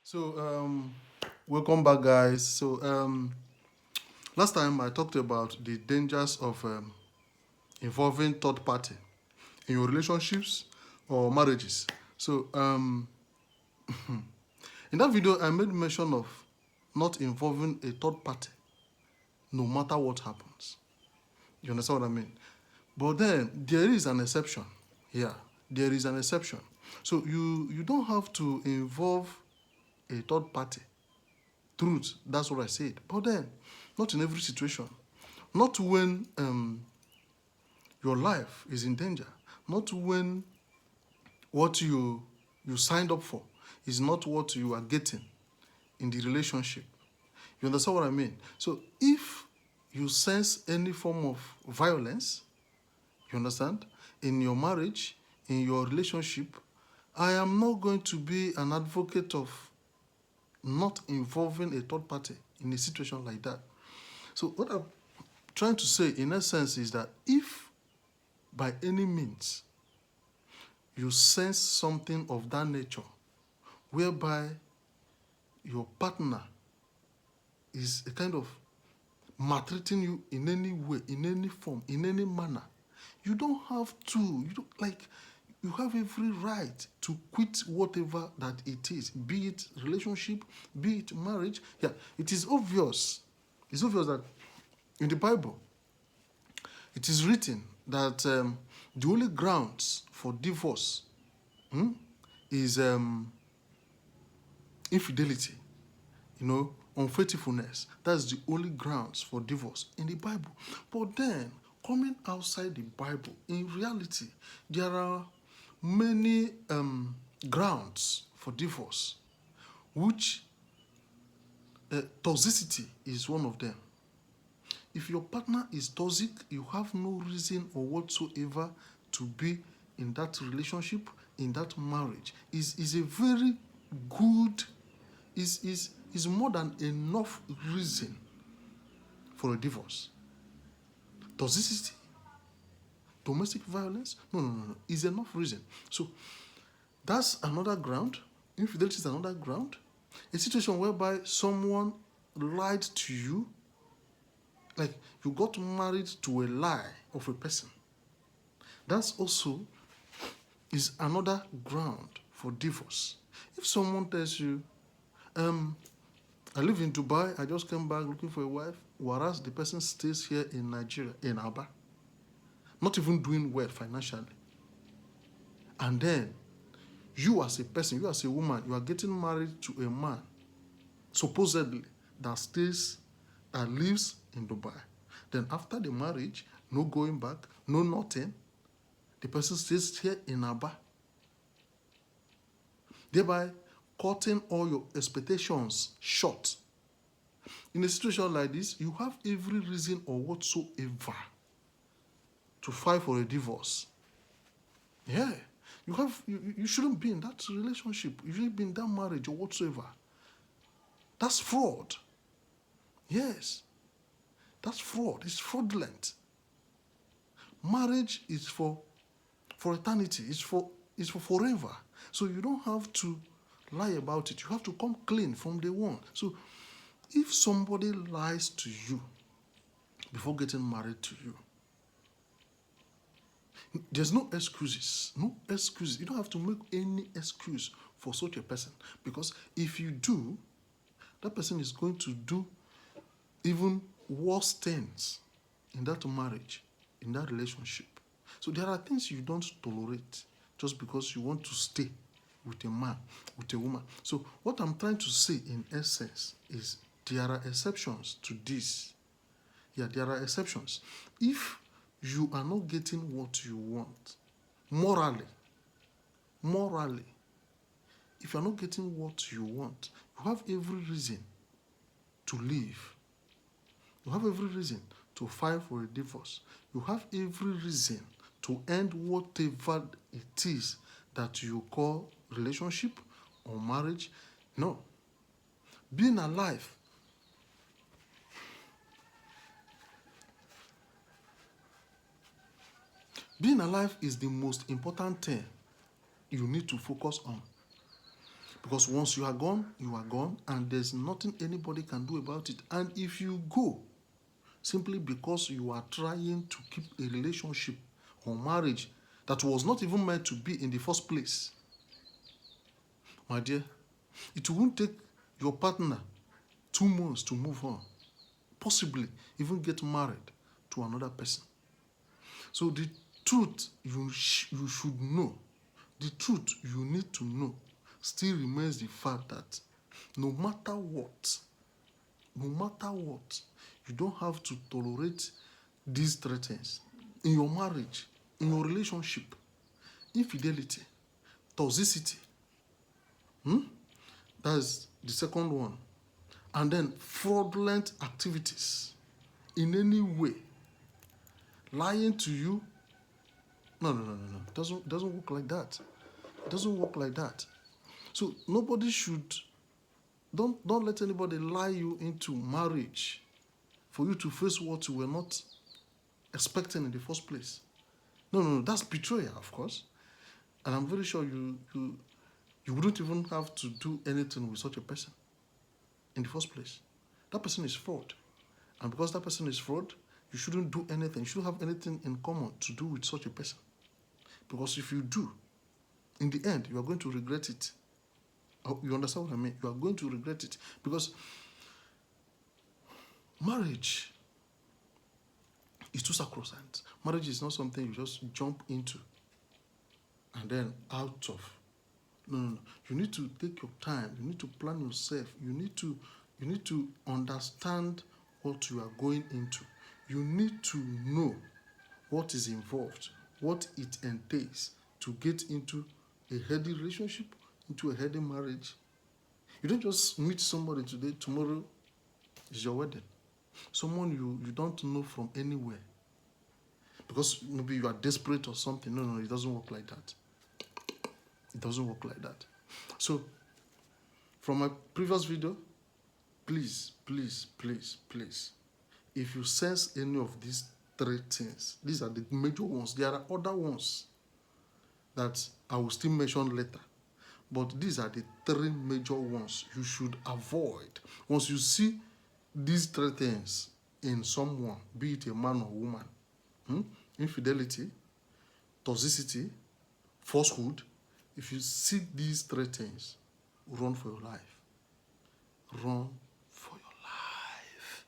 So, welcome back, guys. So, last time I talked about the dangers of involving third party in your relationships or marriages. So, in that video, I made mention of not involving a third party, no matter what happens. You understand what I mean? But then there is an exception. Yeah, there is an exception. So you don't have to involve a third party. Truth, that's what I said. But then, not in every situation. Not when your life is in danger. Not when what you signed up for is not what you are getting in the relationship. You understand what I mean? So if you sense any form of violence, you understand, in your marriage, in your relationship, I am not going to be an advocate of not involving a third party in a situation like that. So what I'm trying to say in essence is that if by any means you sense something of that nature whereby your partner is a kind of maltreating you in any way, in any form, in any manner, you don't have to, you have every right to quit whatever that it is, be it relationship, be it marriage. Yeah, it is obvious. It's obvious that in the Bible, it is written that the only grounds for divorce is infidelity, unfaithfulness. That's the only grounds for divorce in the Bible. But then, coming outside the Bible, in reality, there are many grounds for divorce, which toxicity is one of them. If your partner is toxic, you have no reason or whatsoever to be in that relationship, in that marriage. Is a very good, is more than enough reason for a divorce. Toxicity, domestic violence, no, is enough reason. So that's another ground. Infidelity is another ground. A situation whereby someone lied to you, like you got married to a lie of a person. That's also is another ground for divorce. If someone tells you, I live in Dubai, I just came back looking for a wife, whereas the person stays here in Nigeria, in Aba, not even doing well financially. And then you as a person, you as a woman, you are getting married to a man, supposedly, that lives in Dubai. Then after the marriage, no going back, no nothing, the person stays here in Aba, thereby cutting all your expectations short. In a situation like this, you have every reason or whatsoever to file for a divorce. Yeah. You shouldn't be in that relationship. You shouldn't be in that marriage or whatsoever. That's fraud. Yes. That's fraud. It's fraudulent. Marriage is for eternity. It's for forever. So you don't have to lie about it. You have to come clean from day one. So if somebody lies to you before getting married to you, there's no excuses. No excuses. You don't have to make any excuse for such a person. Because if you do, that person is going to do even worse things in that marriage, in that relationship. So there are things you don't tolerate just because you want to stay with a man, with a woman. So what I'm trying to say in essence is there are exceptions to this. Yeah, there are exceptions. If you are not getting what you want morally, if you are not getting what you want, you have every reason to leave. You have every reason to file for a divorce. You have every reason to end whatever it is that you call relationship or marriage. No. Being alive is the most important thing you need to focus on. Because once you are gone, and there's nothing anybody can do about it. And if you go, simply because you are trying to keep a relationship or marriage that was not even meant to be in the first place, my dear, it won't take your partner 2 months to move on, possibly even get married to another person. So the truth you should know, the truth you need to know still remains the fact that no matter what, you don't have to tolerate these 3 things in your marriage, in your relationship: infidelity, toxicity, that's the second one, and then fraudulent activities in any way, lying to you. No. It doesn't work like that. It doesn't work like that. So nobody should, don't let anybody lie you into marriage for you to face what you were not expecting in the first place. No, that's betrayal, of course. And I'm very sure you wouldn't even have to do anything with such a person in the first place. That person is fraud. And because that person is fraud, you shouldn't do anything. You shouldn't have anything in common to do with such a person. Because if you do, in the end, you are going to regret it. You understand what I mean? You are going to regret it. Because marriage is too sacrosanct. Marriage is not something you just jump into and then out of. No. You need to take your time. You need to plan yourself. You need to understand what you are going into. You need to know what is involved, what it entails to get into a healthy relationship, into a healthy marriage. You don't just meet somebody today, tomorrow is your wedding. Someone you don't know from anywhere. Because maybe you are desperate or something. No, it doesn't work like that. It doesn't work like that. So, from my previous video, please, if you sense any of these 3 things, these are the major ones. There are other ones that I will still mention later. But these are the 3 major ones you should avoid. Once you see these 3 things in someone, be it a man or woman: infidelity, toxicity, falsehood. If you see these 3 things, run for your life. Run